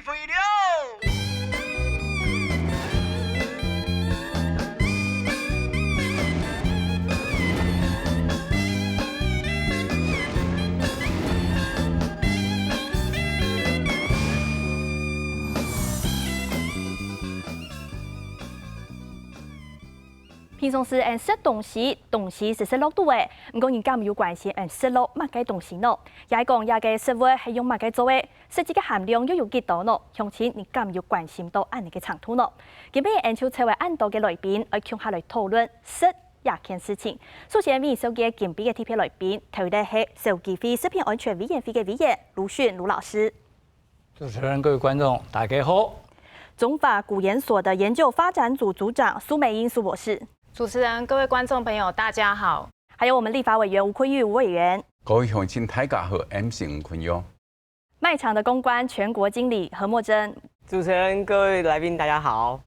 肥了。平常时食东西是食落肚的，不过人家没有关系，食落乜嘅东西喏？也係講也嘅食物係用乜嘅做嘅，實際嘅含量又有幾多喏？鄉親人家沒有關心到安尼嘅長度喏？今日研究採為按多嘅來賓，來共下來討論食也件事情。首先，為手機嘅今日嘅特別來賓，頭一係手機會食品安全委員會嘅委員盧迅盧老師。主持人、各位觀眾，大家好。中華古研所的研究發展組組長蘇美英蘇博士。主持人、各位觀眾朋友，大家好。還有我們立法委員吳坤玉吳委員。各位鄉親大家好 ，MC 吳坤玉。賣場的公關全國經理何墨珍。主持人、各位來賓，大家好。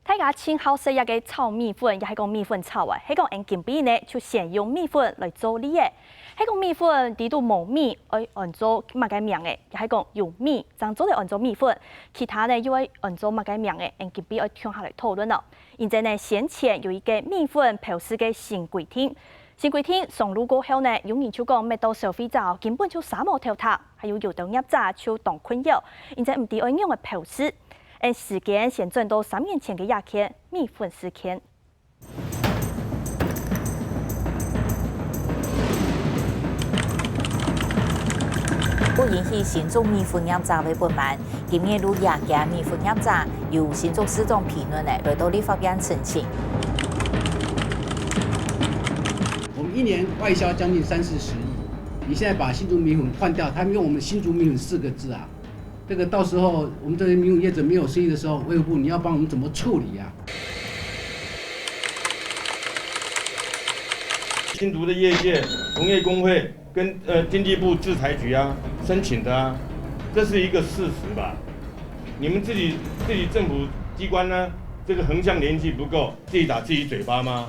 大家清好食一個炒米粉，也係講米粉炒啊，係講按今邊呢就先用米粉來做呢嘅。係講米粉啲都冇米，愛按做乜嘅名嘅，也係講用米，將做嚟按做米粉，其他呢又愛按做乜嘅名嘅，按今邊愛聽下來討論咯。現在呢先前有一個米粉刨絲嘅新規定，新規定上路過後呢，有人就講，每到消費者根本就啥冇頭塔，還有到業者就當困擾，現在唔啲愛用嘅刨絲。按時間先轉到3年前嘅亞天米粉事件。不引起新竹米粉業者嘅不滿，今日如亞家米粉業者由新竹市長評論來到立法院澄清。我們一年外銷將近30-40億，你現在把新竹米粉換掉，他們用我們新竹米粉4個字啊。這個到時候我們這些米粉業者沒有生意的時候，衛福部你要幫我們怎麼處理啊？新竹的業界、農業工會跟經濟部制裁局啊申請的啊，這是一個事實吧？你們自己政府機關呢，這個橫向聯繫不夠，自己打自己嘴巴嗎？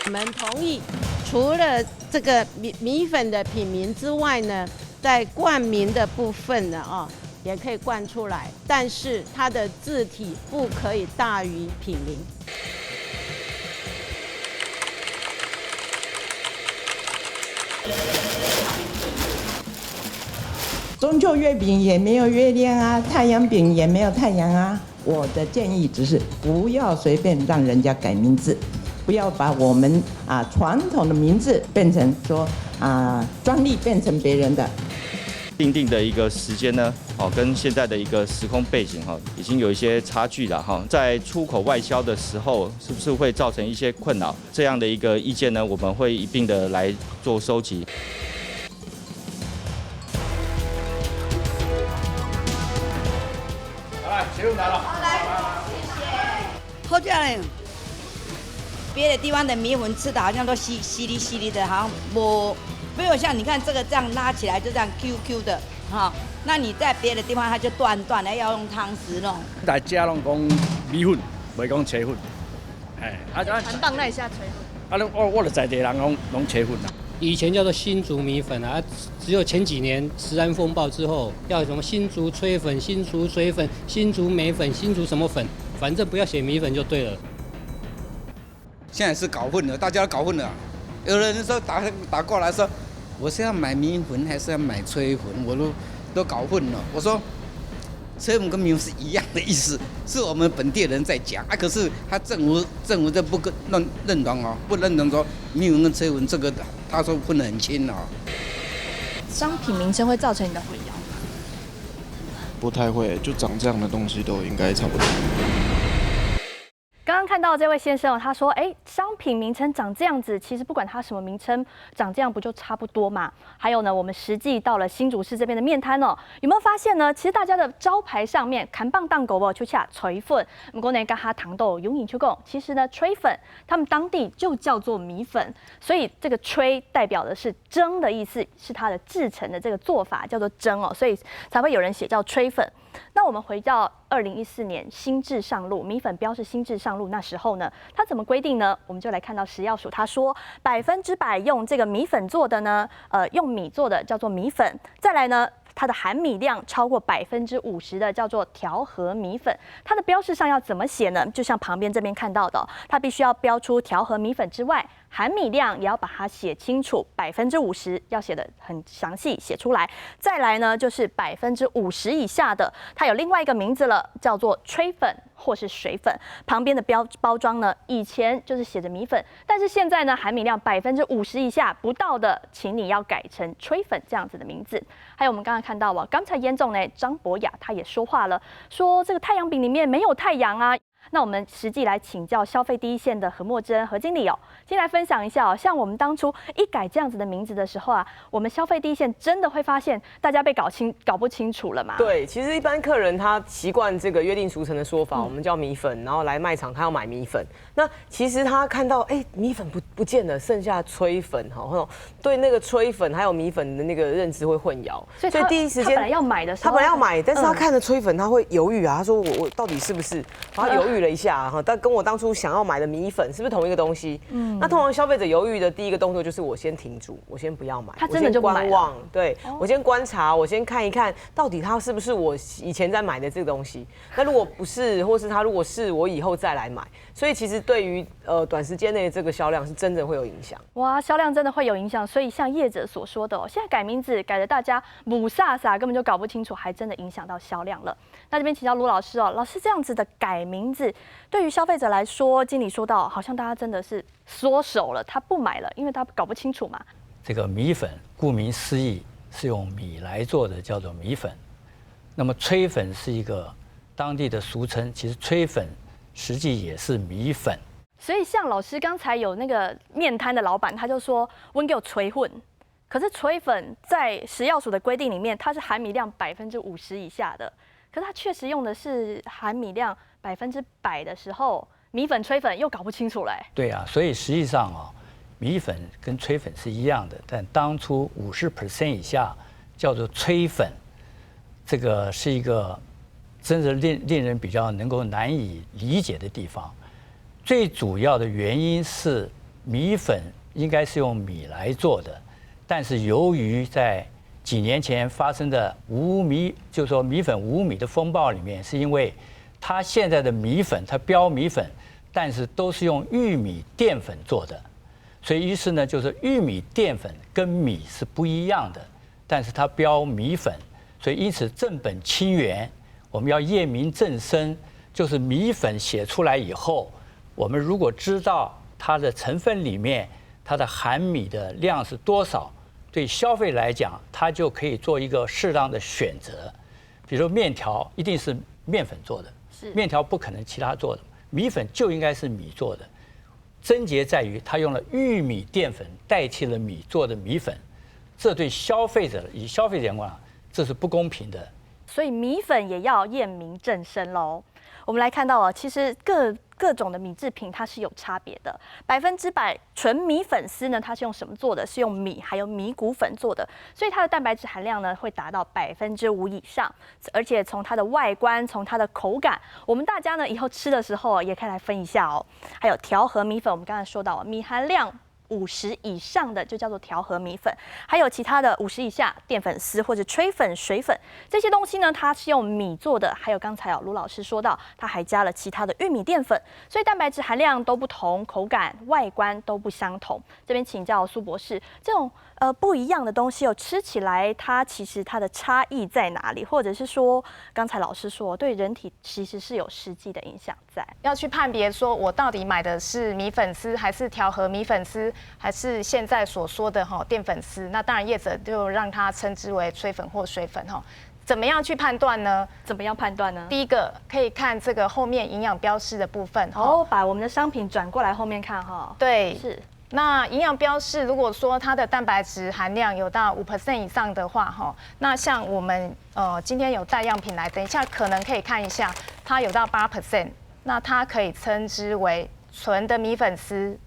我們同意，除了這個米粉的品名之外呢，在冠名的部分呢，也可以冠出來，但是它的字體不可以大於品名。中秋月餅也沒有月亮啊，太陽餅也沒有太陽啊。我的建議只是不要隨便讓人家改名字。不要把我們傳統的名字變成說專利變成別人的。定的一個時間呢，跟現在的一個時空背景已經有一些差距了哈。在出口外銷的時候，是不是會造成一些困擾？這樣的一個意見呢，我們會一併的來做收集。來，誰又來了？好，來，謝謝。好家人。別的地方的米粉吃的好像都稀哩的，好像沒有像你看這個這樣拉起來就這樣 QQ 的，哈。那你在別的地方它就斷的，要用湯匙弄。大家攏講米粉，袂講切粉，很棒，那一下吹粉。我就在地人攏切粉啦。以前叫做新竹米粉啊，只有前幾年食安風暴之後，要什麼新竹炊粉、新竹水粉、新竹米粉、新竹什麼粉，反正不要寫米粉就對了。現在是搞混了，大家都搞混了。有人說打過來說，我是要買米粉還是要買炊粉，我都搞混了。我說，炊粉跟米粉是一樣的意思，是我們本地人在講啊。可是他政府就不認同哦，不認同說米粉跟炊粉這個，他說分得很清哦。商品名稱會造成你的混淆嗎？不太會，就長這樣的東西都應該差不多。剛剛看到這位先生，他說：“商品名稱長這樣子，其實不管它什麼名稱，長這樣不就差不多嘛？”還有呢，我們實際到了新竹市這邊的麵攤哦，有沒有發現呢？其實大家的招牌上面看棒當狗哦，就寫炊粉。不過呢，跟他糖豆永遠去講，其實呢，炊粉他們當地就叫做米粉，所以這個炊代表的是蒸的意思，是它的製成的這個做法叫做蒸哦，所以才會有人寫叫炊粉。那我们回到2014年新制上路，米粉标示新制上路那时候呢，它怎么规定呢？我们就来看到食药署他说100%用这个米粉做的呢，用米做的叫做米粉，再来呢。它的含米量超过50%的叫做调和米粉，它的标示上要怎么写呢？就像旁边这边看到的，它必须要标出调和米粉之外，含米量也要把它写清楚，50%要写得很详细写出来。再来呢，就是50%以下的，它有另外一个名字了，叫做吹粉或是水粉。旁边的包装呢，以前就是写着米粉，但是现在呢，含米量50%以下不到的，请你要改成吹粉这样子的名字。还有我们刚才看到刚才严总呢，张博雅他也说话了，说这个太阳饼里面没有太阳啊。那我们实际来请教消费第一线的何墨珍何经理先来分享一下像我们当初一改这样子的名字的时候啊，我们消费第一线真的会发现大家被搞不清楚了嘛？对，其实一般客人他习惯这个约定俗成的说法，我们叫米粉，然后来卖场他要买米粉，那其实他看到米粉不见了，剩下吹粉对那个吹粉还有米粉的那个认知会混淆，所以第一时间他本来要买的时候，他本来要买，但是他看了吹粉他会犹豫啊，他说我到底是不是？然后犹豫了一下但跟我当初想要买的米粉是不是同一个东西？那通常消费者犹豫的第一个动作就是我先停住，我先不要买，他真的就观望，对我先观察，我先看一看到底它是不是我以前在买的这个东西。那如果不是，或是它如果是，我以后再来买。所以其实对于短时间内这个销量是真的会有影响。哇，销量真的会有影响。所以像业者所说的现在改名字改得大家母萨萨根本就搞不清楚，还真的影响到销量了。那这边请教卢老师老师这样子的改名字，对于消费者来说，经理说到好像大家真的是缩手了，他不买了，因为他搞不清楚嘛。这个米粉顾名思义是用米来做的，叫做米粉。那么吹粉是一个当地的俗称，其实吹粉实际也是米粉。所以像老师刚才有那个面摊的老板，他就说温给我吹混，可是吹粉在食药署的规定里面，它是含米量50%以下的，可是它确实用的是含米量100%的时候，米粉吹粉又搞不清楚了。对啊，所以实际上米粉跟吹粉是一样的，但当初50%以下叫做吹粉，这个是一个真的令人比较能够难以理解的地方。最主要的原因是米粉应该是用米来做的，但是由于在几年前发生的就是说米粉无米的风暴里面，是因为它现在的米粉它标米粉，但是都是用玉米淀粉做的，所以于是呢，就是玉米淀粉跟米是不一样的，但是它标米粉，所以因此正本清源，我们要验明正身，就是米粉写出来以后，我们如果知道它的成分里面它的含米的量是多少，对消费来讲，它就可以做一个适当的选择。比如面条一定是面粉做的，面条不可能其他做的，米粉就应该是米做的。症结在于它用了玉米淀粉代替了米做的米粉，这对消费者以消费者眼光，这是不公平的。所以米粉也要验明正身喽。我们来看到其实各种的米制品它是有差别的。100%纯米粉丝呢，它是用什么做的？是用米还有米谷粉做的，所以它的蛋白质含量呢会达到5%以上。而且从它的外观，从它的口感，我们大家呢以后吃的时候也可以来分一下还有调和米粉，我们刚才说到米含量50以上的就叫做调和米粉，还有其他的50以下淀粉丝或者吹粉、水粉这些东西呢，它是用米做的。还有刚才卢老师说到，它还加了其他的玉米淀粉，所以蛋白质含量都不同，口感、外观都不相同。这边请教苏博士，这种不一样的东西吃起来它其实它的差异在哪里？或者是说，刚才老师说对人体其实是有实际的影响在，要去判别说我到底买的是米粉丝还是调和米粉丝，还是现在所说的淀粉丝，那当然业者就让它称之为吹粉或水粉怎么样去判断呢？怎么样判断呢？第一个可以看这个后面营养标示的部分把我们的商品转过来后面看对，是。那营养标示如果说它的蛋白质含量有到5% 以上的话那像我们今天有带样品来，等一下可能可以看一下，它有到8%，那它可以称之为纯的米粉丝。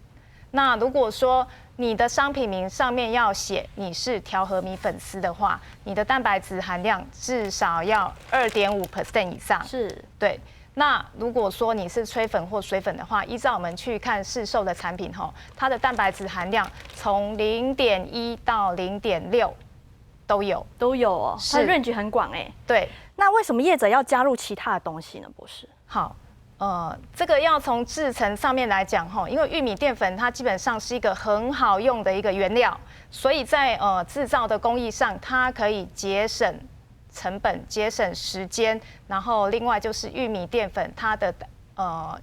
那如果说你的商品名上面要写你是调和米粉丝的话，你的蛋白质含量至少要2.5% 以上。是，对。那如果说你是吹粉或水粉的话，依照我们去看市售的产品它的蛋白质含量从0.1到0.6都有哦，它的 range 很广哎。对，那为什么业者要加入其他的东西呢，博士？好。这个要从制程上面来讲因为玉米淀粉它基本上是一个很好用的一个原料，所以在制造的工艺上，它可以节省成本、节省时间，然后另外就是玉米淀粉它的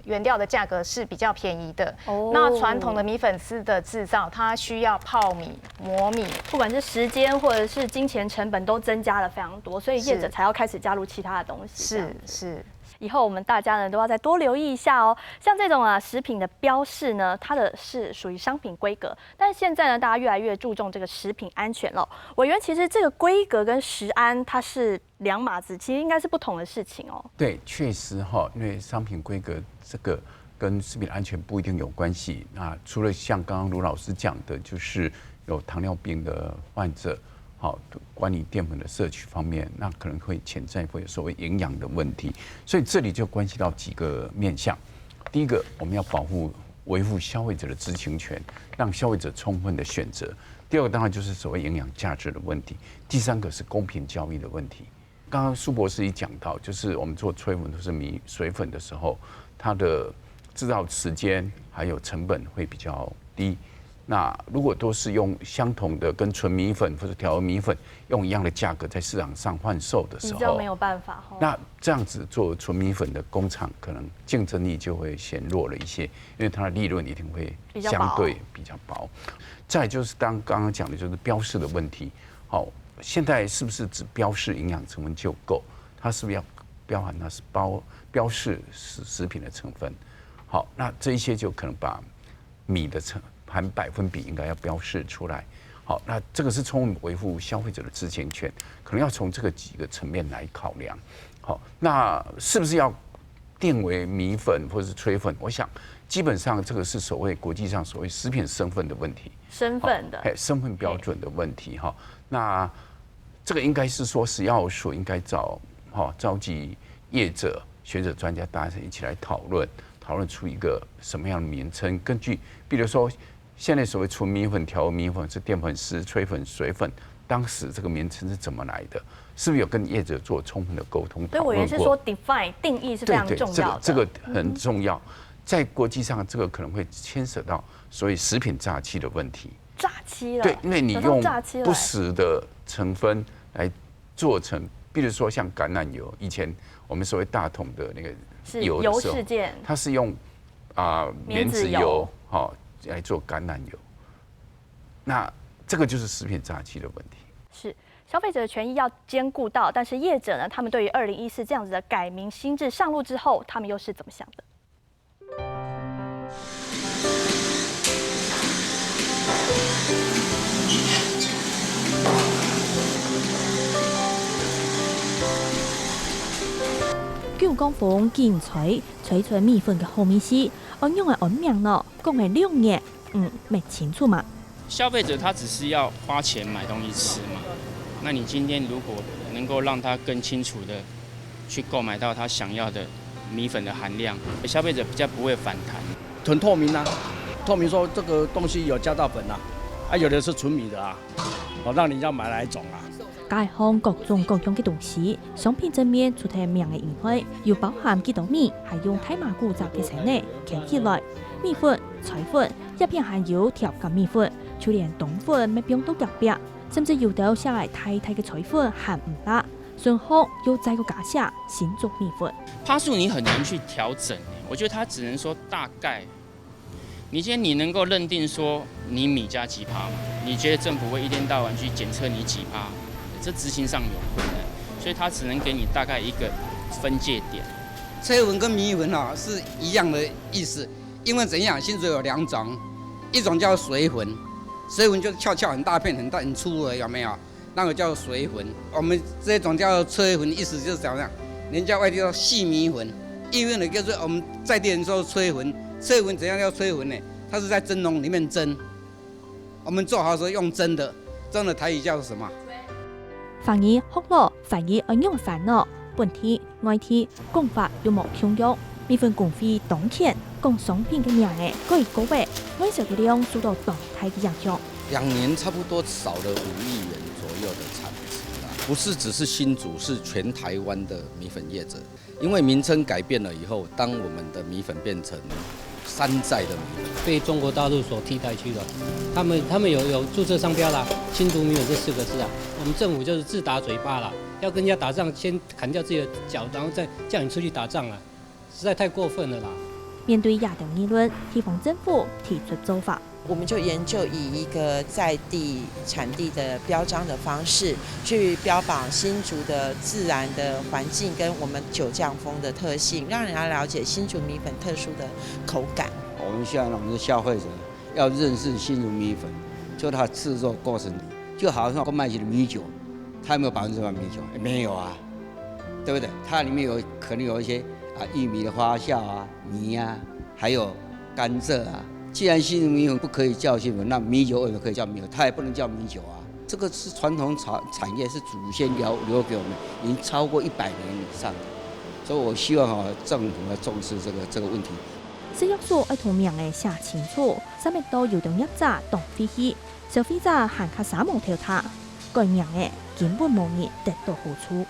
原料的价格是比较便宜的。那传统的米粉丝的制造，它需要泡米、磨米，不管是时间或者是金钱成本都增加了非常多，所以业者才要开始加入其他的东西。是。以后我们大家呢都要再多留意一下哦。像这种食品的标示呢，它的是属于商品规格，但是现在呢，大家越来越注重这个食品安全了。委员，其实这个规格跟食安它是两码子，其实应该是不同的事情哦。对，确实因为商品规格这个跟食品安全不一定有关系。那除了像刚刚卢老师讲的，就是有糖尿病的患者。管理淀粉的摄取方面，那可能会潜在会有所谓营养的问题，所以这里就关系到几个面向。第一个，我们要维护消费者的知情权，让消费者充分的选择。第二个，当然就是所谓营养价值的问题。第三个是公平交易的问题。刚刚苏博士也讲到，就是我们做吹粉或是米水粉的时候，它的制造时间还有成本会比较低。那如果都是用相同的跟纯米粉或者调和米粉用一样的价格在市场上贩售的时候，比较没有办法。那这样子做纯米粉的工厂，可能竞争力就会显弱了一些，因为它的利润一定会相对比较薄。再就是刚刚讲的就是标示的问题。现在是不是只标示营养成分就够？它是不是要标含它是标示食品的成分？好，那这一些就可能把米的含百分比应该要标示出来。好，那这个是从维护消费者的知情权，可能要从这个几个层面来考量。好，那是不是要定为米粉或者是吹粉？我想基本上这个是所谓国际上所谓食品身份的问题，身份的身份标准的问题哈。那这个应该是说食药署应该召集业者、学者、专家，大家一起来讨论出一个什么样的名称。根据比如说现在所谓纯米粉、调和米粉是淀粉丝、吹粉、水粉，当时这个名称是怎么来的？是不是有跟业者做充分的沟通讨论过？所以我也是说 define 定义是非常重要的，这个很重要。在国际上，这个可能会牵涉到所谓食品诈欺的问题。诈欺了？对，因为你用不实的成分来做成，比如说像橄榄油，以前我们所谓大桶的那个油的时候，它是用棉籽油来做橄榄油，那这个就是食品诈欺的问题。是消费者的权益要兼顾到，但是业者呢，他们对于2014这样子的改名新制上路之后，他们又是怎么想的？9公分建材吹出米粉嘅后面是按用嘅按名咯，讲系6年，没清楚嘛？消费者他只是要花钱买东西吃嘛，那你今天如果能够让他更清楚的去购买到他想要的米粉的含量，消费者比较不会反弹。很透明啊，透明说这个东西有加到粉啊，有的是纯米的让人家买来种解放各种各样嘅东西，商品正面出台名嘅言语，又包含几道米，还用太麻古杂嘅成呢，看起来米粉、菜粉一片含有调嘅米粉，就连冬粉咪變到特別，甚至有到下來太太嘅菜粉含唔辣，順後又再個假下新種米粉。趴數你很難去調整，我覺得它只能說大概。你今天你能夠認定說你米加幾趴嗎？你覺得政府會一天到晚去檢測你幾趴？這執行上有困難，所以它只能給你大概一個分界點。吹粉跟米粉是一樣的意思，因為怎樣，新竹有2種，一種叫水粉，水粉就是翹很大片很粗的，有沒有？那個叫水粉。我們這種叫吹粉，意思就是怎樣？人家外地叫細米粉，因為呢就是我們在地人說吹粉，吹粉怎樣叫吹粉呢？它是在蒸籠裡面蒸，我们做好的时候用真的台语叫做什么？防疫福乐，防疫恩用烦恼，本地外地讲法有冇相用？米粉公费当前，讲商品嘅名嘅各一个月，外销嘅量受到动态嘅影响。2年差不多少了5亿元左右的产值啦，不是只是新竹，是全台湾的米粉业者。因为名称改变了以后，当我们的米粉变成山寨的米粉，被中国大陆所替代去了。他们有注册商标啦，新竹米粉这4个字啊，我们政府就是自打嘴巴啦，要跟人家打仗，先砍掉自己的脚，然后再叫你出去打仗啊，实在太过分了啦。面对亚东议论，地方政府提出做法。我们就研究以一个在地产地的标章的方式，去标榜新竹的自然的环境跟我们酒酱风的特性，让人家了解新竹米粉特殊的口感。我们希望我们的消费者要认识新竹米粉，就它制作过程，就好像卖起的米酒，它有没有100%米酒？没有啊，对不对？它里面可能有一些玉米的发酵啊、米啊，还有甘蔗啊。既然新竹米粉不可以叫新粉，那米酒为什么可以叫米粉？它也不能叫米酒啊。这个是传统产业，是祖先留给我们，已经超过100年以上的。所以我希望政府要重视这个问题。食藥署要同名嘅寫清楚，3月到勞動業者當飛起，消費者限卡3毛條他，該名嘅根本無意得到好處。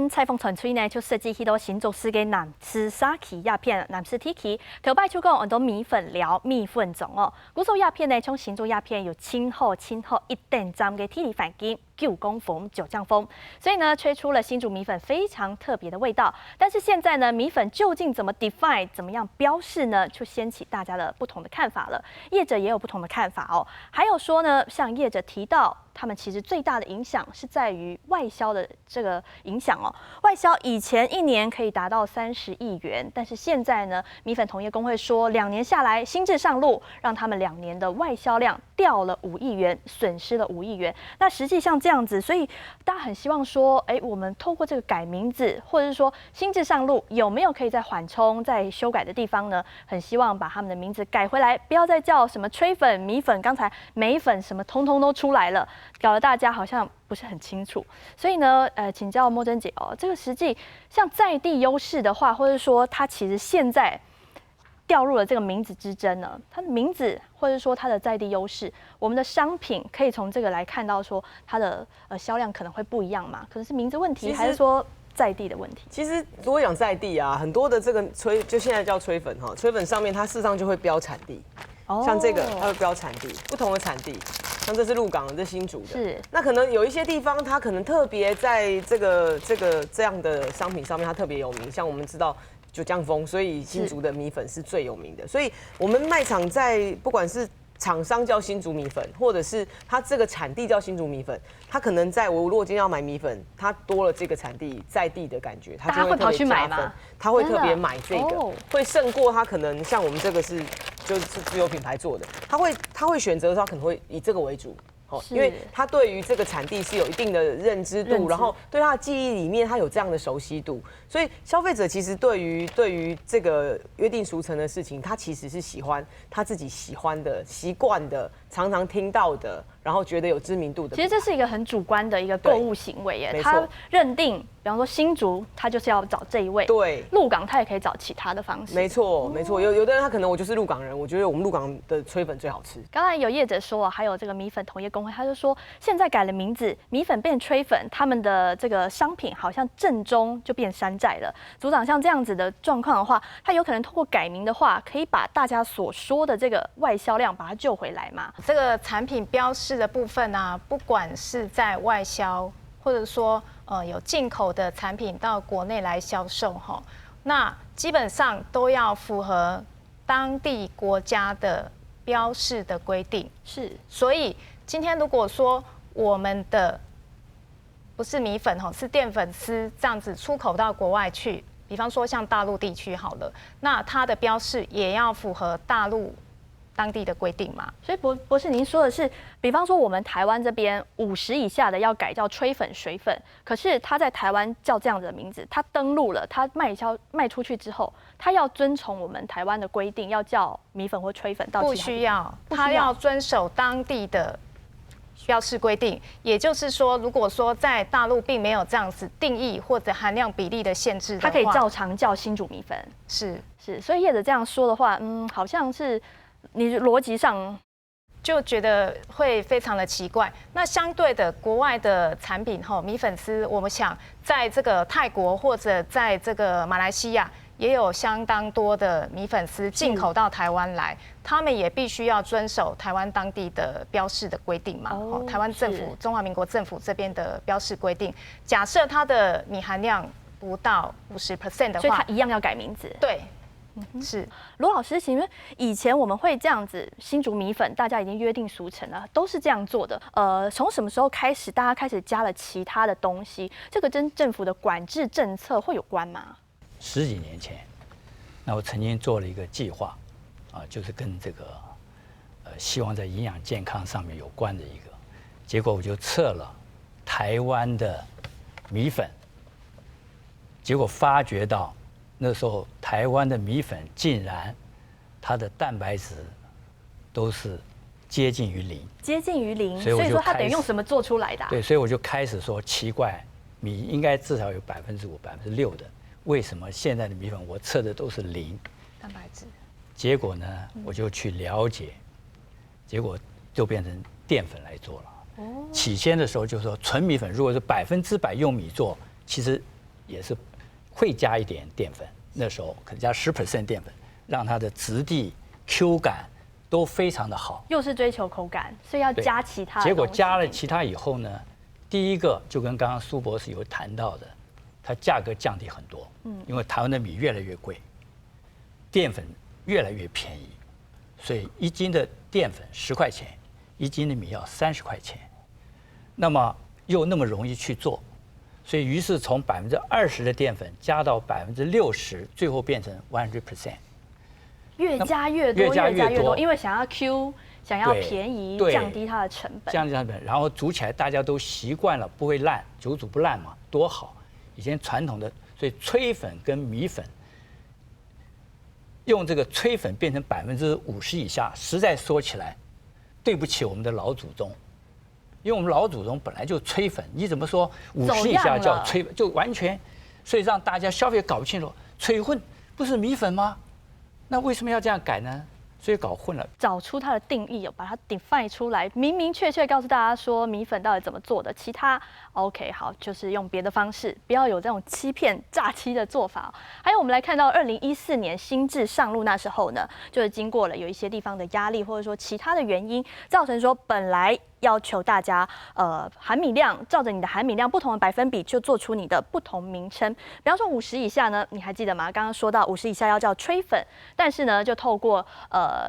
采访团队呢，就设计许多新竹市嘅南市沙旗鸦片、南市地区，头摆出讲很多米粉寮、米粉种哦。古早鸦片呢，从新竹鸦片有清好1.3嘅体力环境。9公分酒酱风，所以呢，吹出了新竹米粉非常特别的味道。但是现在呢，米粉究竟怎么 define， 怎么样标示呢？就掀起大家的不同的看法了。业者也有不同的看法哦。还有说呢，像业者提到，他们其实最大的影响是在于外销的这个影响哦。外销以前1年可以达到30亿元，但是现在呢，米粉同业工会说，2年下来新制上路，让他们2年的外销量掉了5亿元，损失了5亿元。那实际上这样子，所以大家很希望说，我们透过这个改名字，或者是说新制上路，有没有可以再缓冲、再修改的地方呢？很希望把他们的名字改回来，不要再叫什么吹粉、米粉，刚才梅粉什么通通都出来了，搞得大家好像不是很清楚。所以呢，请教莫真姐哦，这个实际像在地优势的话，或者说它其实现在掉入了这个名字之争呢，它的名字或者说它的在地优势，我们的商品可以从这个来看到说它的销量可能会不一样嘛？可能是名字问题，还是说在地的问题？其实如果讲在地啊，很多的这个就现在叫吹粉哈，吹粉上面它事实上就会标产地，像这个它会标产地，不同的产地。像这是鹿港的，这新竹的。是。那可能有一些地方，它可能特别在这样的商品上面，它特别有名。像我们知道酒酱风，所以新竹的米粉是最有名的。所以我们卖场在不管是厂商叫新竹米粉，或者是它这个产地叫新竹米粉，它可能在我如果今天要买米粉，它多了这个产地在地的感觉，它就会特别加分。他会特别买这个，会胜过他可能像我们这个就是自有品牌做的，他会选择的时候可能会以这个为主。因为他对于这个产地是有一定的认知度，然后对他的记忆里面他有这样的熟悉度，所以消费者其实对于这个约定俗成的事情，他其实是喜欢他自己喜欢的、习惯的、常常听到的，然后觉得有知名度的。其实这是一个很主观的一个购物行为耶，他认定，比方说新竹，他就是要找这一位，对，鹿港他也可以找其他的方式。没错，没错，有的人他可能我就是鹿港人，我觉得我们鹿港的吹粉最好吃。刚才有业者说，还有这个米粉同业工会，他就说现在改了名字，米粉变吹粉，他们的这个商品好像正宗就变山寨了。组长，像这样子的状况的话，他有可能透过改名的话，可以把大家所说的这个外销量把它救回来吗？这个产品标示的部分啊，不管是在外销，或者说有进口的产品到国内来销售哈，那基本上都要符合当地国家的标示的规定。是，所以今天如果说我们的不是米粉哈，是淀粉丝这样子出口到国外去，比方说像大陆地区好了，那它的标示也要符合大陆当地的规定嘛。所以博士，您说的是，比方说我们台湾这边50以下的要改叫吹粉、水粉，可是他在台湾叫这样子的名字，他登录了，他卖出去之后，他要遵从我们台湾的规定，要叫米粉或吹粉到不需要，他要遵守当地的标示规定。也就是说，如果说在大陆并没有这样子定义或者含量比例的限制的话，它可以照常叫新竹米粉。是，所以业者这样说的话，好像是你逻辑上就觉得会非常的奇怪。那相对的，国外的产品米粉丝，我们想在这个泰国或者在这个马来西亚，也有相当多的米粉丝进口到台湾来，他们也必须要遵守台湾当地的标示的规定嘛。台湾政府、中华民国政府这边的标示规定，假设它的米含量不到50% 的话，所以它一样要改名字。对。是罗老师，请问以前我们会这样子，新竹米粉大家已经约定俗成了，都是这样做的。从什么时候开始，大家开始加了其他的东西？这个跟政府的管制政策会有关吗？10几年前，那我曾经做了一个计划，就是跟这个希望在营养健康上面有关的一个，结果我就测了台湾的米粉，结果发觉到。那时候台湾的米粉竟然它的蛋白质都是接近于零，所以说它等于用什么做出来的？对，所以我就开始说奇怪，米应该至少有5%、6%的，为什么现在的米粉我测的都是0蛋白质？结果呢，我就去了解，结果就变成淀粉来做了。起先的时候就是说纯米粉如果是100%用米做，其实也是。会加一点淀粉，那时候可能加10% 淀粉，让它的质地、Q 感都非常的好。又是追求口感，所以要加其他的。结果加了其他以后呢，第一个就跟刚刚苏博士有谈到的，它价格降低很多。因为台湾的米越来越贵，淀粉越来越便宜，所以1斤的淀粉10块钱，1斤的米要30块钱，那么又那么容易去做。所以，于是从20%的淀粉加到60%，最后变成100%。越加越多，越加越多，因为想要 Q， 想要便宜，降低它的成本。降低成本，然后煮起来大家都习惯了，不会烂，久煮不烂嘛，多好。以前传统的，所以炊粉跟米粉，用这个炊粉变成50%以下，实在说起来，对不起我们的老祖宗。因为我们老祖宗本来就炊粉，你怎么说50以下叫炊粉，就完全，所以让大家消费搞不清楚，炊混不是米粉吗？那为什么要这样改呢？所以搞混了。找出它的定义，把它 define 出来，明明确确告诉大家说米粉到底怎么做的，其他 OK 好，就是用别的方式，不要有这种欺骗、诈欺的做法。还有我们来看到2014年新制上路那时候呢，就是经过了有一些地方的压力，或者说其他的原因，造成说本来要求大家含米量，照着你的含米量不同的百分比就做出你的不同名称。比方说50以下呢，你还记得吗？刚刚说到50以下要叫炊粉，但是呢就透过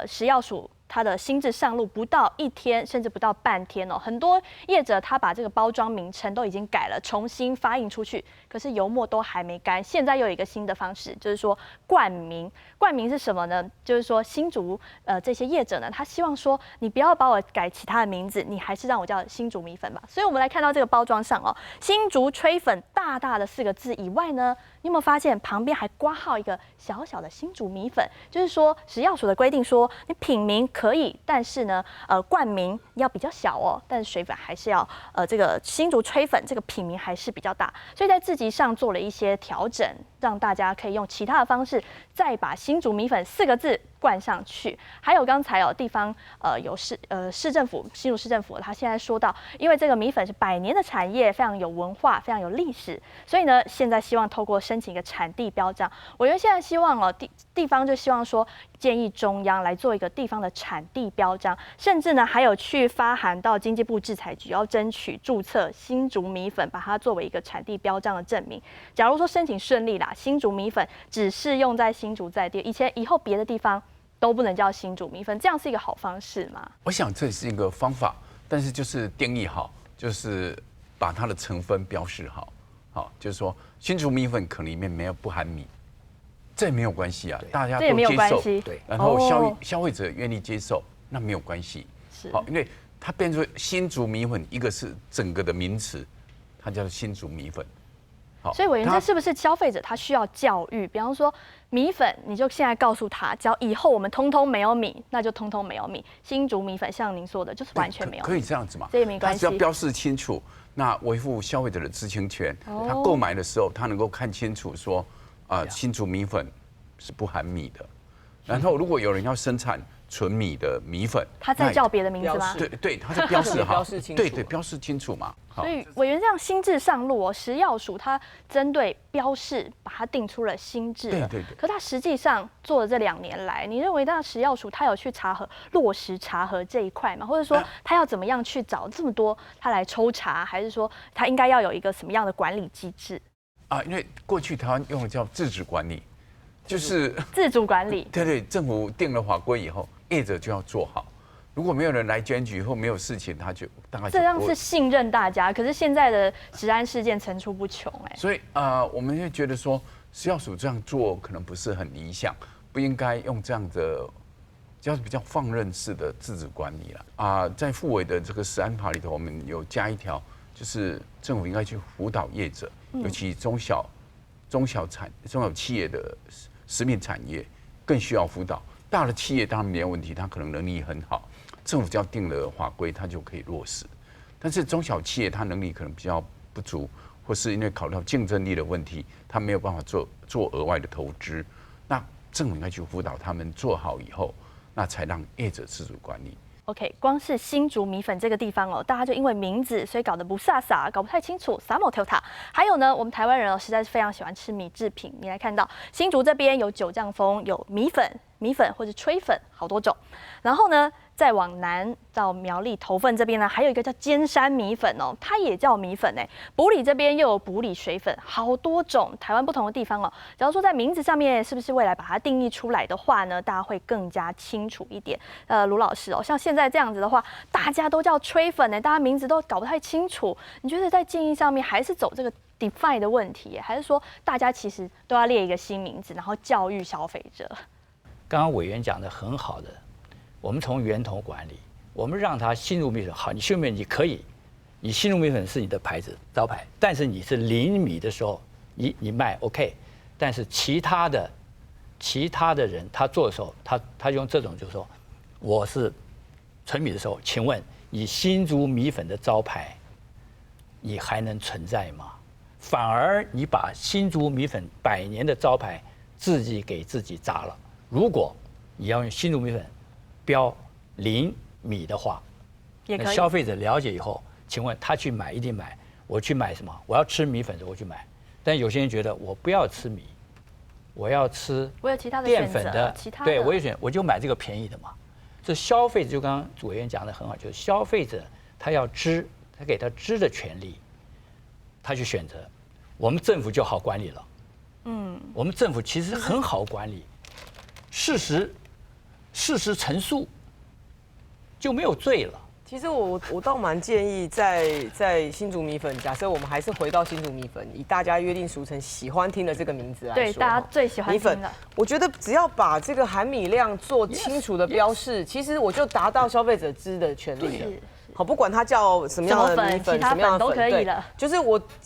食药署它的新制上路不到1天，甚至不到半天哦，很多业者他把这个包装名称都已经改了，重新发印出去，可是油墨都还没干。现在又有一个新的方式，就是说冠名。冠名是什么呢？就是说新竹这些业者呢，他希望说你不要把我改其他的名字，你还是让我叫新竹米粉吧。所以我们来看到这个包装上哦，新竹炊粉大大的4个字以外呢，你有没有发现旁边还挂号一个小小的新竹米粉？就是说食药署的规定说，你品名可以，但是呢，冠名要比较小哦，但是水粉还是要这个新竹炊粉这个品名还是比较大，所以在字级上做了一些调整，让大家可以用其他的方式再把新竹米粉4个字冠上去。还有刚才地方有市政府新竹市政府，他现在说到，因为这个米粉是100年的产业，非常有文化，非常有历史，所以呢，现在希望透过申请一个产地标章。我觉得现在希望地方就希望说，建议中央来做一个地方的产地标章，甚至呢还有去发函到经济部制裁局，要争取注册新竹米粉，把它作为一个产地标章的证明。假如说申请顺利啦，新竹米粉只适用在新竹在地，以后别的地方都不能叫新竹米粉，这样是一个好方式吗？我想这是一个方法，但是就是定义好，就是把它的成分标示好，好，就是说新竹米粉可能里面没有不含米，这没有关系啊，大家这也没有都接受，关系对，然后消费者愿意接受，那没有关系。好，因为它变成新竹米粉，一个是整个的名词，它叫新竹米粉。好，所以委员，这是不是消费者他需要教育？比方说米粉，你就现在告诉他，只要以后我们通通没有米，那就通通没有米。新竹米粉像您说的，就是完全没有米。可以这样子嘛？这也没关系，它只要标示清楚，那维护消费者的知情权。他购买的时候，他能够看清楚说，新竹米粉是不含米的。然后，如果有人要生产纯米的米粉，他再叫别的名字吗？对，他是标示好，对，标示清楚嘛。所以委员这样新制上路哦，食药署它针对标示把它定出了新制了。对。可它实际上做了这2年来，你认为那食药署它有去落实查核这一块吗？或者说它要怎么样去找这么多它来抽查，还是说它应该要有一个什么样的管理机制？因为过去台湾用的叫自主管理。就是自主管理，对，政府定了法规以后，业者就要做好。如果没有人来检举或没有事情，他就大概这样是信任大家。可是现在的食安事件层出不穷，所以我们就觉得说，食药署这样做可能不是很理想，不应该用这样的，比较放任式的自主管理了。在复委的这个食安法里头，我们有加一条，就是政府应该去辅导业者，尤其中小企业的食品产业更需要辅导。大的企业当然没有问题，它可能能力很好，政府只要定了法规，它就可以落实。但是中小企业它能力可能比较不足，或是因为考虑到竞争力的问题，它没有办法做额外的投资。那政府应该去辅导他们做好以后，那才让业者自主管理。OK， 光是新竹米粉这个地方哦，大家就因为名字，所以搞得不飒飒，搞不太清楚啥某跳塔。还有呢，我们台湾人哦，实在是非常喜欢吃米制品。你来看到新竹这边有九酱风，有米粉或者炊粉，好多种。然后呢，再往南到苗栗头份这边呢，还有一个叫尖山米粉哦，它也叫米粉哎。埔里这边又有埔里水粉，好多种，台湾不同的地方哦。假如说在名字上面，是不是未来把它定义出来的话呢，大家会更加清楚一点？卢老师哦，像现在这样子的话，大家都叫炊粉哎，大家名字都搞不太清楚。你觉得在定义上面还是走这个 define 的问题，还是说大家其实都要列一个新名字，然后教育消费者？刚刚委员讲的很好的，我们从源头管理，我们让它新竹米粉好，你新竹米粉你可以，你新竹米粉是你的牌子招牌，但是你是零米的时候，你卖 OK， 但是其他的人他做的时候，他用这种就是说，我是纯米的时候，请问你新竹米粉的招牌，你还能存在吗？反而你把新竹米粉100年的招牌自己给自己砸了。如果你要用新竹米粉标0米的话，那消费者了解以后，请问他去买一定买，我去买什么？我要吃米粉的时候我去买，但有些人觉得我不要吃米，我要吃淀粉的，对我也选，我就买这个便宜的嘛。这消费者就刚刚主委员讲的很好，就是消费者他要知，他给他知的权利，他去选择，我们政府就好管理了。我们政府其实很好管理。事实陈述就没有罪了。其实我倒蛮建议在新竹米粉，假设我们还是回到新竹米粉，以大家约定俗成喜欢听的这个名字来说，对大家最喜欢听的，我觉得只要把这个含米量做清楚的标示，其实我就达到消费者知的权利了。好，不管它叫什么样的米粉，什么样的粉都可以了。就是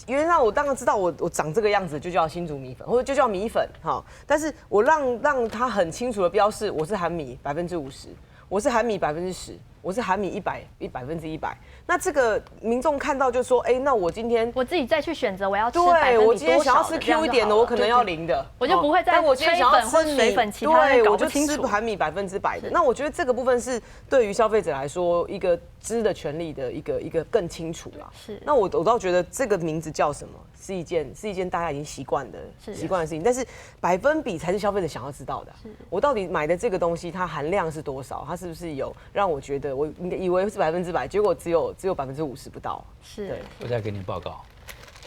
原来我当然知道我长这个样子就叫新竹米粉，或者就叫米粉哈。但是我让它很清楚的标示，我是含米50%，我是含米10%，我是含米100%。那这个民众看到就说，哎，那我今天我自己再去选择我要吃对，我今天想要吃 Q 一点的，我可能要0的，我就不会再炊粉或水粉，其他的搞不清楚。对，我就吃含米100%的。那我觉得这个部分是对于消费者来说一个知的权利的一个更清楚啦。是。那我倒觉得这个名字叫什么是一件大家已经习惯的事情，但是百分比才是消费者想要知道的。我到底买的这个东西它含量是多少？它是不是有让我觉得我以为是100%，结果只有50%不到。是。我再给你报告，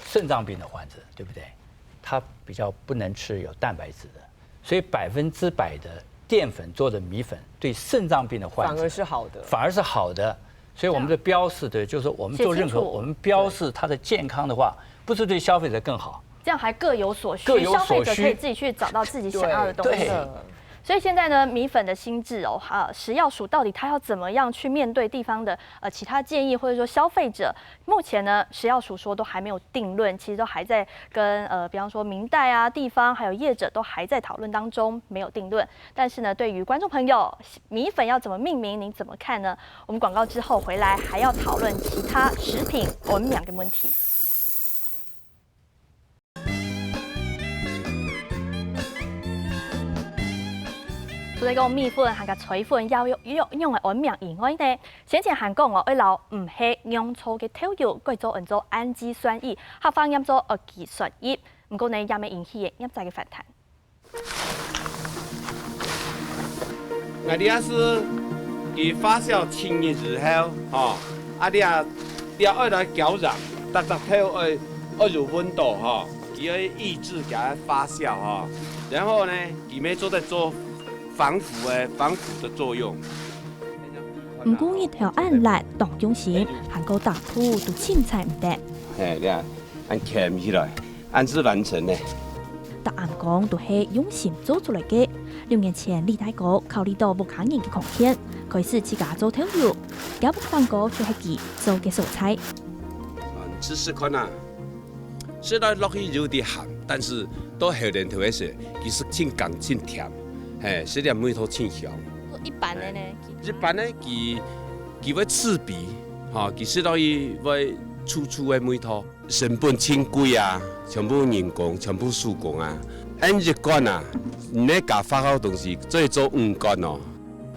肾脏病的患者，对不对？他比较不能吃有蛋白质的，所以100%的淀粉做的米粉对肾脏病的患者反而是好的，反而是好的。所以我们的标示的，就是说我们做任何我们标示它的健康的话，不是对消费者更好，这样还各有所需，各有所需消费者可以自己去找到自己想要的东西。所以现在呢，米粉的新制哦，食药署到底它要怎么样去面对地方的其他建议，或者说消费者？目前呢，食药署说都还没有定论，其实都还在跟比方说民代啊、地方还有业者都还在讨论当中，没有定论。但是呢，对于观众朋友，米粉要怎么命名，您怎么看呢？我们广告之后回来还要讨论其他食品我们两个问题。所以讲米粉和个炊粉要用的文明以外呢，先前还讲哦，一老唔係用粗嘅調油，改做按做氨基酸鹽，合方飲做基酸鹽，唔過呢也未引起飲劑嘅反彈。我哋也是佢發酵清熱之後，吼，你愛來攪擾，特調要入溫度，吼，佢要抑制給它發酵，吼，然後呢，佢咪做在做。防腐的作用。唔過一條按辣當中時，韓國大鋪都凊彩唔得。係，你啊，按鉗起來，按是完成嘅。答案講都係用心做出來嘅。6年前，李大哥考慮到不可能嘅空間，開始自家做調油，有部分個就係佢做嘅素菜。試試看啊，雖然落去有啲鹹，但是到後年頭嘅時，其實真甘真甜。嘿，食點梅頭清香。一般的呢？一般呢，佢會刺鼻，嚇，佢食到伊會粗粗的梅頭，成本真貴啊，全部人工，全部手工啊。按日乾啊，你加發酵東西，做做5乾哦。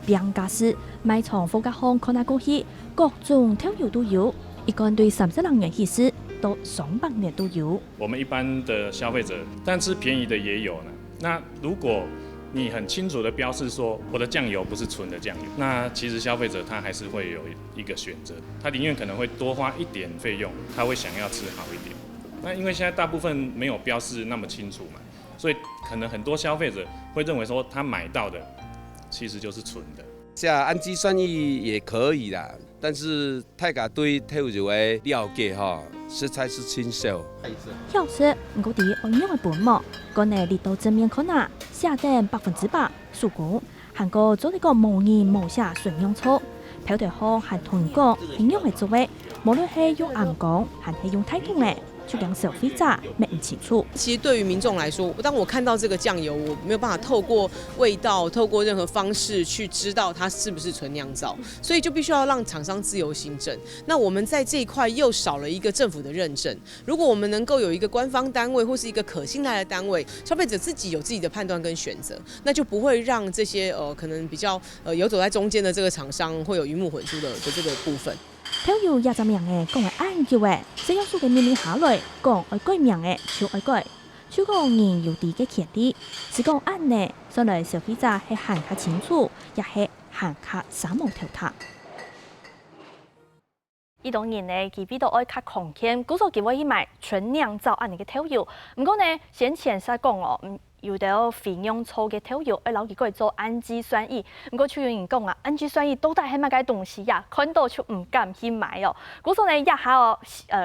餅家私賣場貨架行看下過去，各種調油都有，一乾對32元起始，到200元都有。我們一般的消費者，但吃便宜的也有呢。那如果你很清楚的標示說我的醬油不是純的醬油，那其實消費者他還是會有一個選擇，他寧願可能會多花一點費用，他會想要吃好一點。那因為現在大部分沒有標示那麼清楚嘛，所以可能很多消費者會認為說他買到的其實就是純的。像氨基酸液也可以啦，但是大家對調油的了解哈，實在是清少。曉得，唔過啲按用嘅本末，個呢列到正面看啊，下定100%數工，韓國做呢個無鹽無瑕純用醋，漂台好係同講應用嘅作為，無論係用暗講還係用太空嘅。就讓消費者沒唔清楚。其實對於民眾來說，當我看到這個醬油，我沒有辦法透過味道、透過任何方式去知道它是不是純釀造，所以就必須要讓廠商自由行政。那我們在這一塊又少了一個政府的認證。如果我們能夠有一個官方單位或是一個可信賴的單位，消費者自己有自己的判斷跟選擇，那就不會讓這些可能比較游走在中間的這個廠商會有魚目混珠的這個部分。調油也就名嘅講係按叫嘅，食藥署嘅命令下來講愛改名嘅就愛改，超過人有啲嘅權利，是講按呢，所以消費者係行較清楚，也係行較三無條塔。呢種人呢，佢比較愛較空間，故所佢會去買純釀造按呢嘅調油，唔過呢，先前實講哦。有啲肥用粗嘅調油，攞佢過嚟做氨基酸液。唔過，有人講啊，氨基酸液到底係乜嘅東西呀？看到就唔敢去買哦。故所呢，一下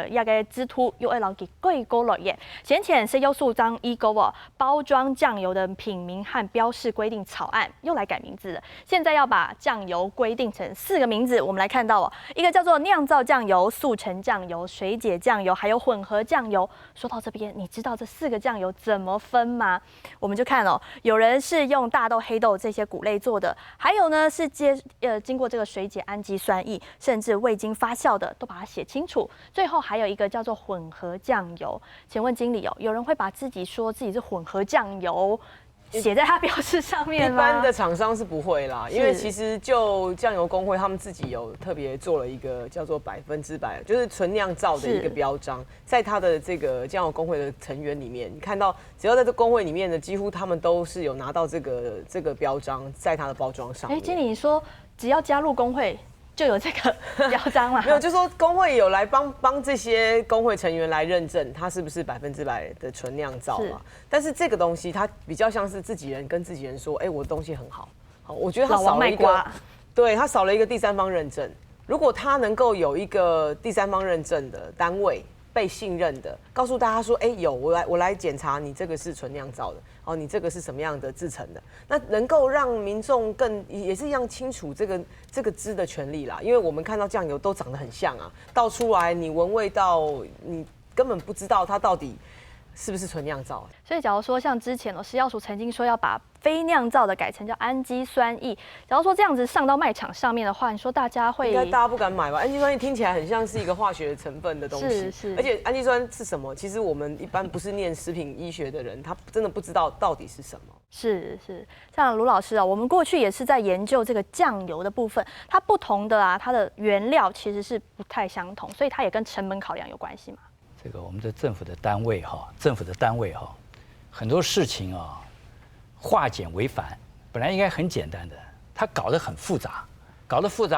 一個制圖又攞佢改過來嘅。先前食藥署將一個包裝醬油的品名和標示規定草案又來改名字了。現在要把醬油規定成4個名字，我們來看到哦，一個叫做釀造醬油、速成醬油、水解醬油，還有混合醬油。說到這邊，你知道這4個醬油怎麼分嗎？我們就看哦，有人是用大豆、黑豆這些穀類做的，還有呢是經過這個水解氨基酸液，甚至未經發酵的，都把它寫清楚。最後還有一個叫做混合醬油。請問經理哦，有人會把自己說自己是混合醬油寫在它標示上面嗎？一般的廠商是不會啦，因為其實就醬油工會他們自己有特別做了一個叫做100%，就是純釀造的一個標章，在它的這個醬油工會的成員裡面，你看到只要在這工會裡面的，幾乎他們都是有拿到這個標章在它的包裝上面。經理，你說只要加入工會就有這個標章嗎？沒有，就是說工會有來幫這些工會成員來認證，它是不是100%的純釀造嘛？但是這個東西，它比較像是自己人跟自己人說，哎，我的東西很好，我覺得它少了一個，對，它少了一個第三方認證。如果它能夠有一個第三方認證的單位被信任的，告诉大家说，哎，有我来检查你这个是纯酿造的，哦，你这个是什么样的制成的，那能够让民众也是一样清楚这个汁的权利啦，因为我们看到酱油都长得很像啊，倒出来你闻味道，你根本不知道它到底是不是纯酿造。所以假如说像之前食药署曾经说要把非酿造的改成叫氨基酸液，假如说这样子上到卖场上面的话，你说大家会应该大家不敢买吧？氨基酸液听起来很像是一个化学成分的东西，是，而且氨基酸是什么？其实我们一般不是念食品医学的人，他真的不知道到底是什么。是，像卢老师啊，我们过去也是在研究这个酱油的部分，它不同的它的原料其实是不太相同，所以它也跟成本考量有关系嘛。这个我们的政府的单位很多事情啊，化简为繁，本来应该很简单的，它搞得很复杂，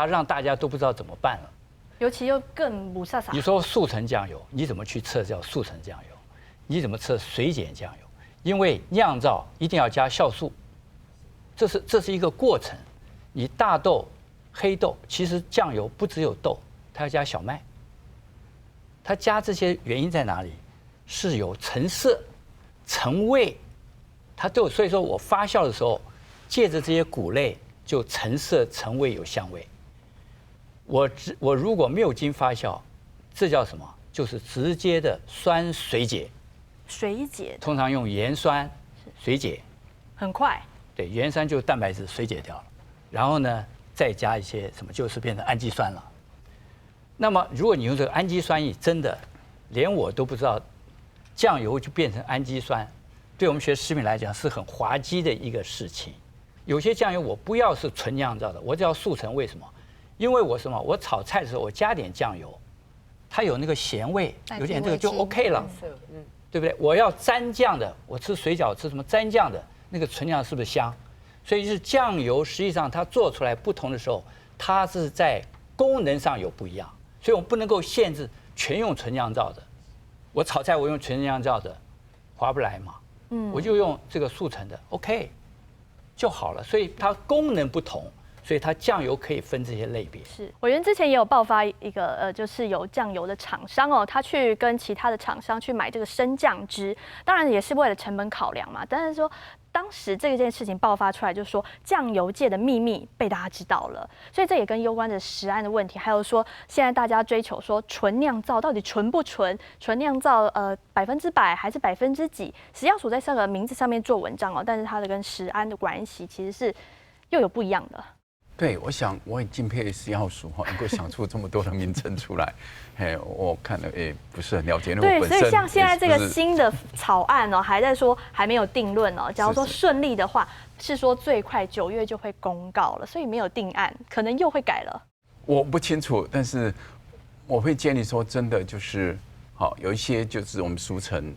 让大家都不知道怎么办了。尤其又更不飒飒。你说速成酱油，你怎么去测叫速成酱油？你怎么测水碱酱油？因为酿造一定要加酵素，这是一个过程。你大豆、黑豆，其实酱油不只有豆，它要加小麦。它加这些原因在哪里？是有成色、成味，它都有。所以说我发酵的时候，借着这些谷类就成色、成味、有香味。我如果没有经发酵，这叫什么？就是直接的酸水解。水解通常用盐酸水解，很快。对，盐酸就蛋白质水解掉了，然后呢再加一些什么，就是变成氨基酸了。那么如果你用这个氨基酸液，真的连我都不知道，酱油就变成氨基酸，对我们学食品来讲是很滑稽的一个事情。有些酱油我不要是纯酿造的，我只要速成。为什么？因为我炒菜的时候我加点酱油，它有那个咸味，有点这个就 OK 了，对不对？我要沾酱的，我吃水饺吃什么沾酱的，那个纯酱是不是香？所以是酱油实际上它做出来不同的时候，它是在功能上有不一样。所以我们不能够限制全用纯酿造的，我炒菜我用纯酿造的，划不来嘛，我就用这个速成的 ，OK 就好了。所以它功能不同，所以它酱油可以分这些类别。是，委员之前也有爆发一个就是有酱油的厂商哦，他去跟其他的厂商去买这个生酱汁，当然也是为了成本考量嘛，但是说。当时这件事情爆发出来，就是说酱油界的秘密被大家知道了，所以这也跟攸关的食安的问题，还有说现在大家追求说纯酿造到底纯不纯？纯酿造100%还是几？食药署在这个名字上面做文章哦，但是它的跟食安的关系其实是又有不一样的。对，我想我很敬佩食药署能够想出这么多的名称出来。我看了不是很了解，因为我本身对，所以像现在这个新的草案哦，还在说还没有定论哦。假如说顺利的话，是说最快9月就会公告了，所以没有定案，可能又会改了。我不清楚，但是我会建议说，真的就是有一些就是我们俗称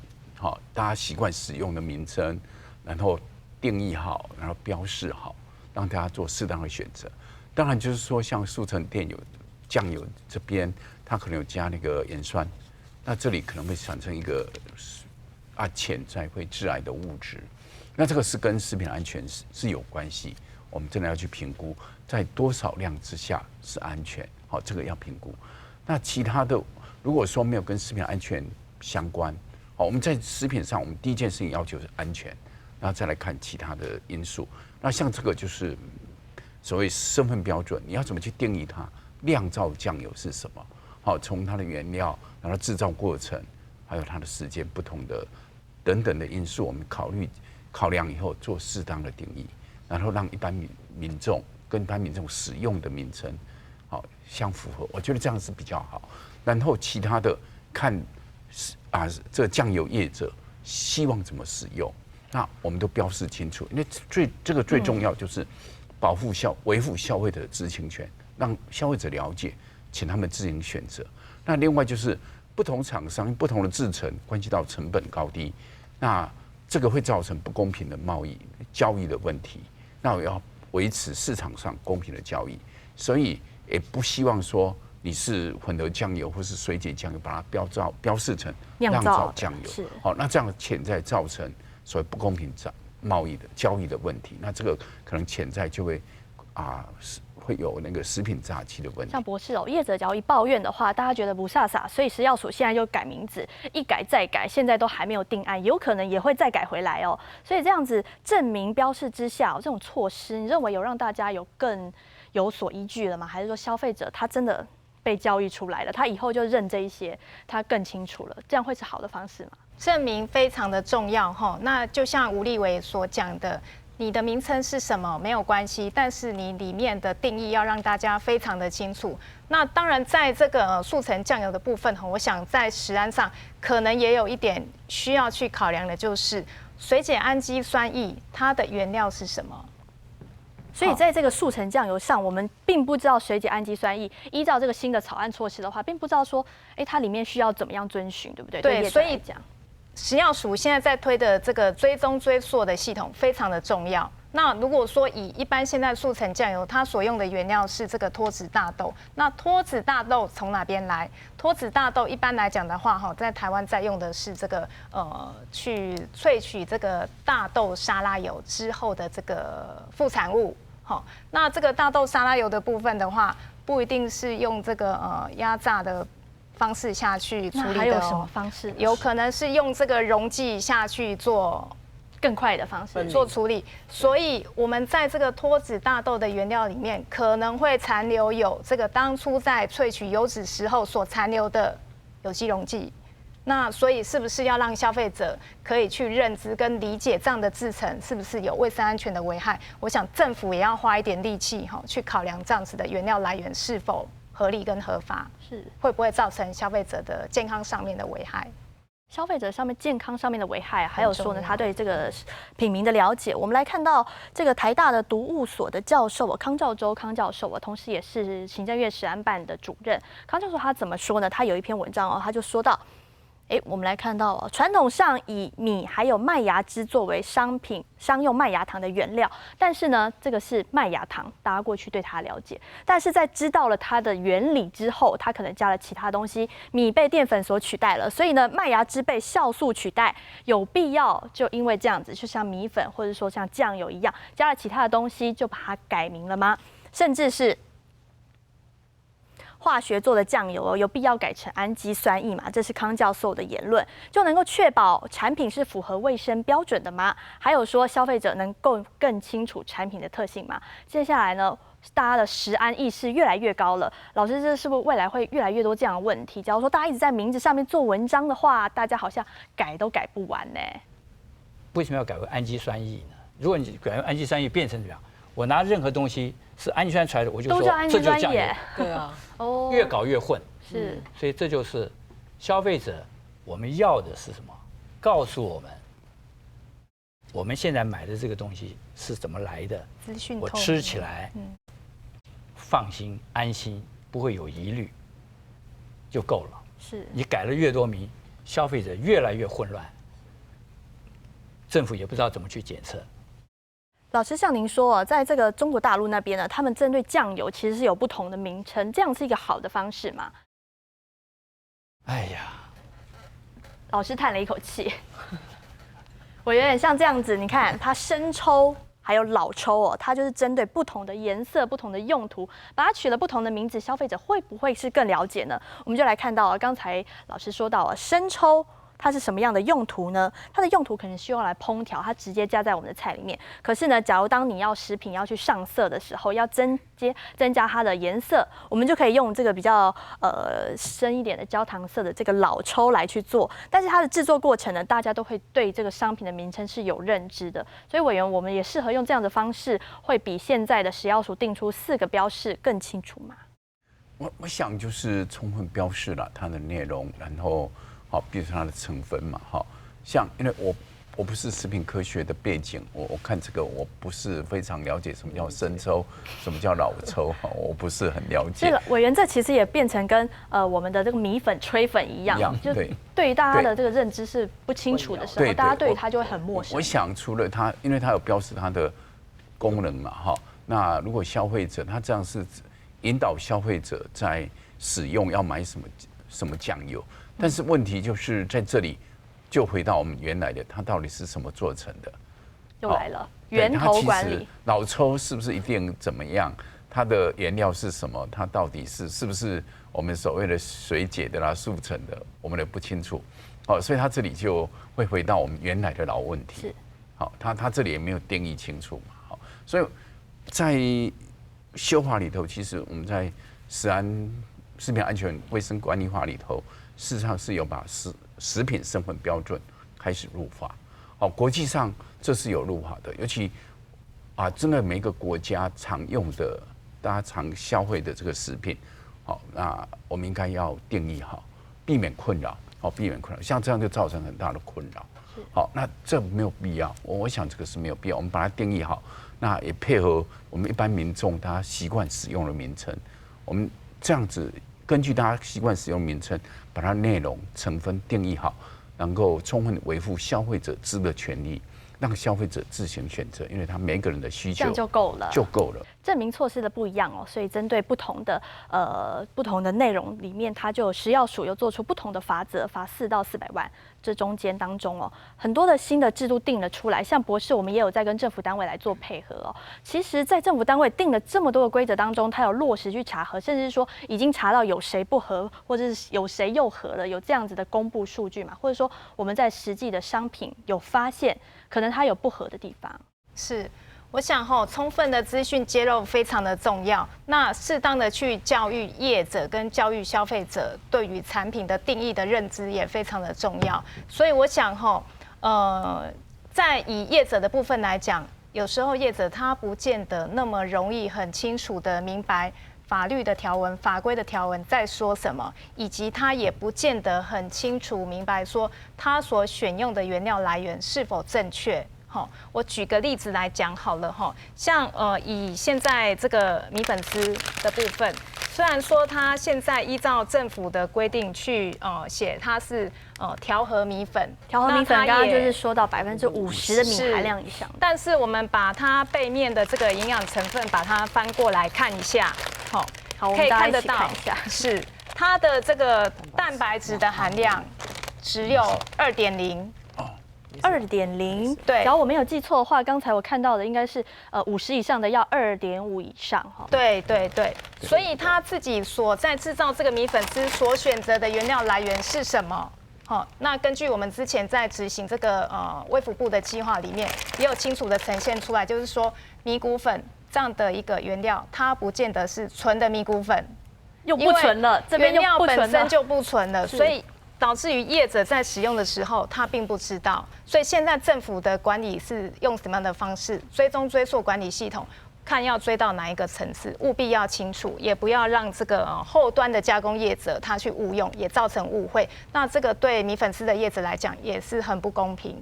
大家习惯使用的名称，然后定义好，然后标示好。让大家做适当的选择，当然就是说，像速成店有酱油这边，它可能有加那个盐酸，那这里可能会产生一个潜在会致癌的物质，那这个是跟食品安全是有关系，我们真的要去评估，在多少量之下是安全，这个要评估。那其他的，如果说没有跟食品安全相关，我们在食品上，我们第一件事情要求是安全，然后再来看其他的因素。那像这个就是所谓身份标准，你要怎么去定义它？酿造酱油是什么？从它的原料，然后制造过程，还有它的时间不同的等等的因素，我们考量以后做适当的定义，然后让一般民众跟一般民众使用的名称相符合。我觉得这样是比较好。然后其他的看这酱油业者希望怎么使用。那我们都标示清楚，因为这个最重要就是维护消费者的知情权，让消费者了解，请他们自行选择。那另外就是不同厂商不同的制程，关系到成本高低，那这个会造成不公平的交易的问题。那我要维持市场上公平的交易，所以也不希望说你是混合酱油或是水解酱油，把它标示成酿造酱油，那这样潜在造成所谓不公平交易的问题，那这个可能潜在就会会有那个食品诈欺的问题。像博士业者只要一抱怨的话，大家觉得不飒飒，所以食药署现在就改名字，一改再改，现在都还没有定案，有可能也会再改回来哦。所以这样子证明标示之下，这种措施，你认为有让大家有更有所依据了吗？还是说消费者他真的被教育出来了，他以后就认这一些，他更清楚了，这样会是好的方式吗？证明非常的重要哈。那就像吴立伟所讲的，你的名称是什么没有关系，但是你里面的定义要让大家非常的清楚。那当然，在这个速成酱油的部分哈，我想在食安上可能也有一点需要去考量的，就是水解氨基酸液它的原料是什么。所以在这个速成酱油上，我们并不知道水解氨基酸液，依照这个新的草案措施的话，并不知道说，它里面需要怎么样遵循，对不对？对，所以食药署现在在推的这个追踪追溯的系统非常的重要。那如果说以一般现在速成酱油，它所用的原料是这个脱脂大豆，那脱脂大豆从哪边来？脱脂大豆一般来讲的话，哈，在台湾在用的是这个去萃取这个大豆沙拉油之后的这个副产物。好，那这个大豆沙拉油的部分的话，不一定是用这个压榨的方式下去处理的。还有什么方式？有可能是用这个溶剂下去做更快的方式做处理。所以我们在这个脱脂大豆的原料里面，可能会残留有这个当初在萃取油脂时候所残留的有机溶剂。那所以是不是要让消费者可以去认知跟理解这样的制成是不是有卫生安全的危害？我想政府也要花一点力气去考量这样子的原料来源是否合理跟合法，是会不会造成消费者的健康上面的危害？消费者上面健康上面的危害，还有说呢，他对这个品名的了解。我们来看到这个台大的毒物所的教授康兆洲康教授同时也是行政院食安办的主任。康教授他怎么说呢？他有一篇文章他就说到。我们来看到传统上以米还有麦芽汁作为商用麦芽糖的原料，但是呢，这个是麦芽糖，大家过去对它了解，但是在知道了它的原理之后，它可能加了其他东西，米被淀粉所取代了，所以呢，麦芽汁被酵素取代，有必要就因为这样子，就像米粉或者说像酱油一样，加了其他的东西就把它改名了吗？甚至是化学做的酱油有必要改成氨基酸液吗？这是康教授的言论，就能够确保产品是符合卫生标准的吗？还有说消费者能够更清楚产品的特性吗？接下来呢，大家的食安意识越来越高了，老师，这是不是未来会越来越多这样的问题？假如说大家一直在名字上面做文章的话，大家好像改都改不完呢。为什么要改为氨基酸液呢？如果你改为氨基酸液变成怎么样？我拿任何东西是氨基酸出来的，我就说这就是酱油。对啊，越搞越混。是，所以这就是消费者我们要的是什么？告诉我们，我们现在买的这个东西是怎么来的？资讯我吃起来放心安心，不会有疑虑，就够了。是你改了越多名，消费者越来越混乱，政府也不知道怎么去检测。老师，像您说在这个中国大陆那边呢，他们针对酱油其实是有不同的名称，这样是一个好的方式吗？哎呀，老师叹了一口气，我有点像这样子。你看，它生抽还有老抽它就是针对不同的颜色、不同的用途，把它取了不同的名字，消费者会不会是更了解呢？我们就来看到刚才老师说到生抽。它是什么样的用途呢？它的用途可能需要来烹调，它直接加在我们的菜里面。可是呢，假如当你要食品要去上色的时候，要增加它的颜色，我们就可以用这个比较深一点的焦糖色的这个老抽来去做。但是它的制作过程呢，大家都会对这个商品的名称是有认知的。所以委员，我们也适合用这样的方式，会比现在的食药署定出4个标示更清楚吗？我想就是充分标示了它的内容，然后。好，比如说它的成分嘛，哈，像因为我不是食品科学的背景，我看这个我不是非常了解什么叫生抽，什么叫老抽，哈，我不是很了解。这个委员，这其实也变成跟我们的这个米粉、吹粉一样，就对于大家的这个认知是不清楚的时候，大家对于它就会很陌生。我想除了它，因为它有标示它的功能嘛，哈，那如果消费者他这样是引导消费者在使用要买什么酱油。但是问题就是在这里，就回到我们原来的，它到底是什么做成的？又来了，源头管理。老抽是不是一定怎么样？它的原料是什么，它到底是不是我们所谓的水解的啦、速成的，我们也不清楚。所以它这里就会回到我们原来的老问题。是。它这里也没有定义清楚嘛。所以在修法里头，其实我们在食品安全卫生管理法里头，事实上是有把食品身份标准开始入法。国际上这是有入法的，尤其真的每一个国家常用的、大家常消费的这个食品，那我们应该要定义好，避免困扰，避免困扰，像这样就造成很大的困扰。那这没有必要，我想这个是没有必要，我们把它定义好，那也配合我们一般民众他习惯使用的名称，我们这样子根据大家习惯使用名称，把它内容成分定义好，能够充分维护消费者知的权利，让消费者自行选择，因为他每个人的需求这样就够了。证明措施的不一样所以针对不同的内容里面，它就食药署又做出不同的罚则，罚4到400万。这中间当中很多的新的制度定了出来，像博士我们也有在跟政府单位来做配合其实，在政府单位定了这么多的规则当中，它有落实去查核，甚至是说已经查到有谁不合，或者是有谁又合了，有这样子的公布数据嘛？或者说我们在实际的商品有发现，可能它有不合的地方。是。我想充分的资讯揭露非常的重要。那适当的去教育业者跟教育消费者对于产品的定义的认知也非常的重要。所以我想在以业者的部分来讲，有时候业者他不见得那么容易很清楚的明白法律的条文、法规的条文在说什么，以及他也不见得很清楚明白说他所选用的原料来源是否正确。我举个例子来讲好了像以现在这个米粉丝的部分，虽然说它现在依照政府的规定去写它是调和米粉，调和米粉刚刚就是说到50%的米含量以上，但是我们把它背面的这个营养成分把它翻过来看一下，好，可以看得到是它的这个蛋白质的含量只有2.0。2.0，对，只要我没有记错的话，刚才我看到的应该是50以上的要2.5以上对，所以他自己所在制造这个米粉丝所选择的原料来源是什么？那根据我们之前在执行这个卫福部的计划里面，也有清楚的呈现出来，就是说米谷粉这样的一个原料，它不见得是纯的米谷粉，又不纯了，这边原料本身就不纯了，所以导致于业者在使用的时候，他并不知道。所以现在政府的管理是用什么样的方式？追踪追溯管理系统，看要追到哪一个层次，务必要清楚，也不要让这个后端的加工业者他去误用，也造成误会。那这个对米粉丝的业者来讲也是很不公平。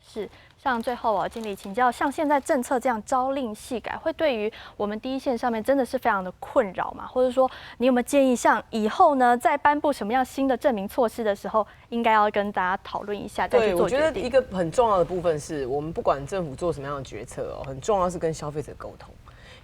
是。像最后经理请教，像现在政策这样朝令夕改，会对于我们第一线上面真的是非常的困扰嘛？或者说，你有没有建议，像以后呢，在颁布什么样新的证明措施的时候，应该要跟大家讨论一下，再去做决定？对，我觉得一个很重要的部分是我们不管政府做什么样的决策很重要是跟消费者沟通。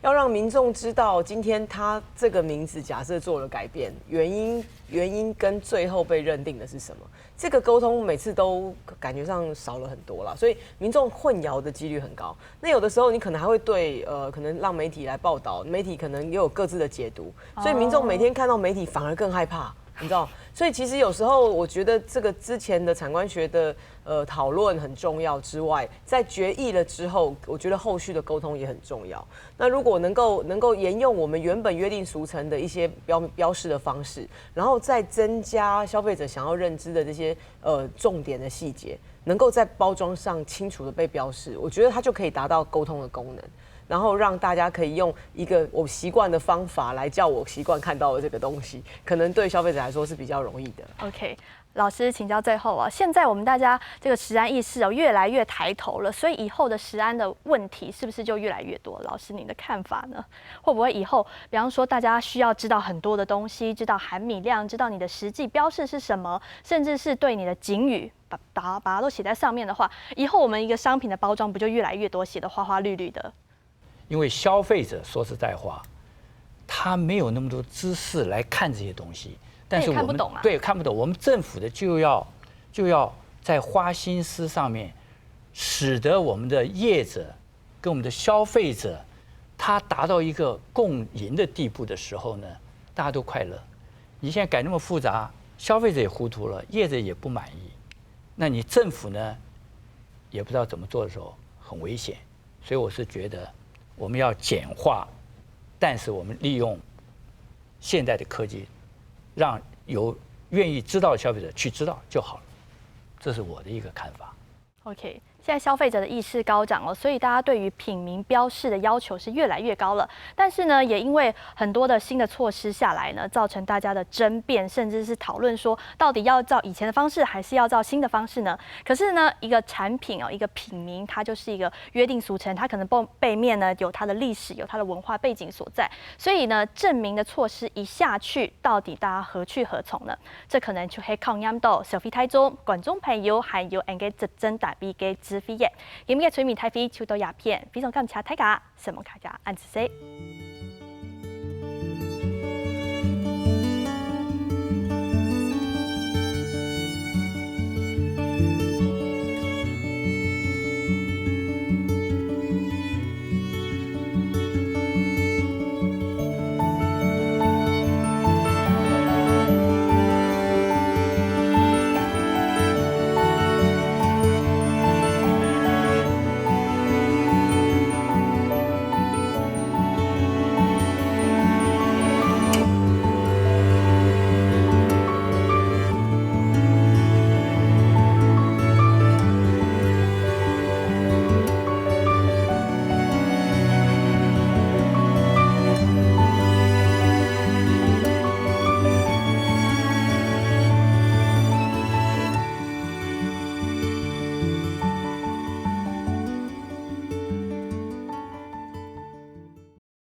要让民众知道，今天他这个名字假设做了改变，原因跟最后被认定的是什么？这个沟通每次都感觉上少了很多啦，所以民众混淆的几率很高。那有的时候你可能还会对可能让媒体来报道，媒体可能也有各自的解读，所以民众每天看到媒体反而更害怕。你知道，所以其实有时候我觉得这个之前的产官学的讨论很重要之外，在决议了之后，我觉得后续的沟通也很重要。那如果能够沿用我们原本约定俗成的一些标示的方式，然后再增加消费者想要认知的这些重点的细节，能够在包装上清楚的被标示，我觉得它就可以达到沟通的功能。然后让大家可以用一个我习惯的方法来叫我习惯看到的这个东西，可能对消费者来说是比较容易的。OK， 老师请教最后现在我们大家这个食安意识越来越抬头了，所以以后的食安的问题是不是就越来越多？老师您的看法呢？会不会以后，比方说大家需要知道很多的东西，知道含米量，知道你的实际标示是什么，甚至是对你的警语把它都写在上面的话，以后我们一个商品的包装不就越来越多写的花花绿绿的？因为消费者说实在话，他没有那么多知识来看这些东西，但是我们看不懂，我们政府的就要在花心思上面，使得我们的业者跟我们的消费者它达到一个共赢的地步的时候呢，大家都快乐。你现在改那么复杂，消费者也糊涂了，业者也不满意，那你政府呢也不知道怎么做的时候，很危险。所以我是觉得我们要简化，但是我们利用现代的科技，让有愿意知道的消费者去知道就好了。这是我的一个看法。OK。现在消费者的意识高涨了，所以大家对于品名标示的要求是越来越高了。但是呢，也因为很多的新的措施下来呢，造成大家的争辩，甚至是讨论说，到底要照以前的方式，还是要照新的方式呢？可是呢，一个产品一个品名，它就是一个约定俗成，它可能背面呢有它的历史，有它的文化背景所在。所以呢，证明的措施一下去，到底大家何去何从呢？这可能就係考驗到消費大眾、觀眾朋友，還有應該執政代表嘅指揮嘅。今日嘅全面睇飛，超多鴉片，非常感謝大家，希望大家按時。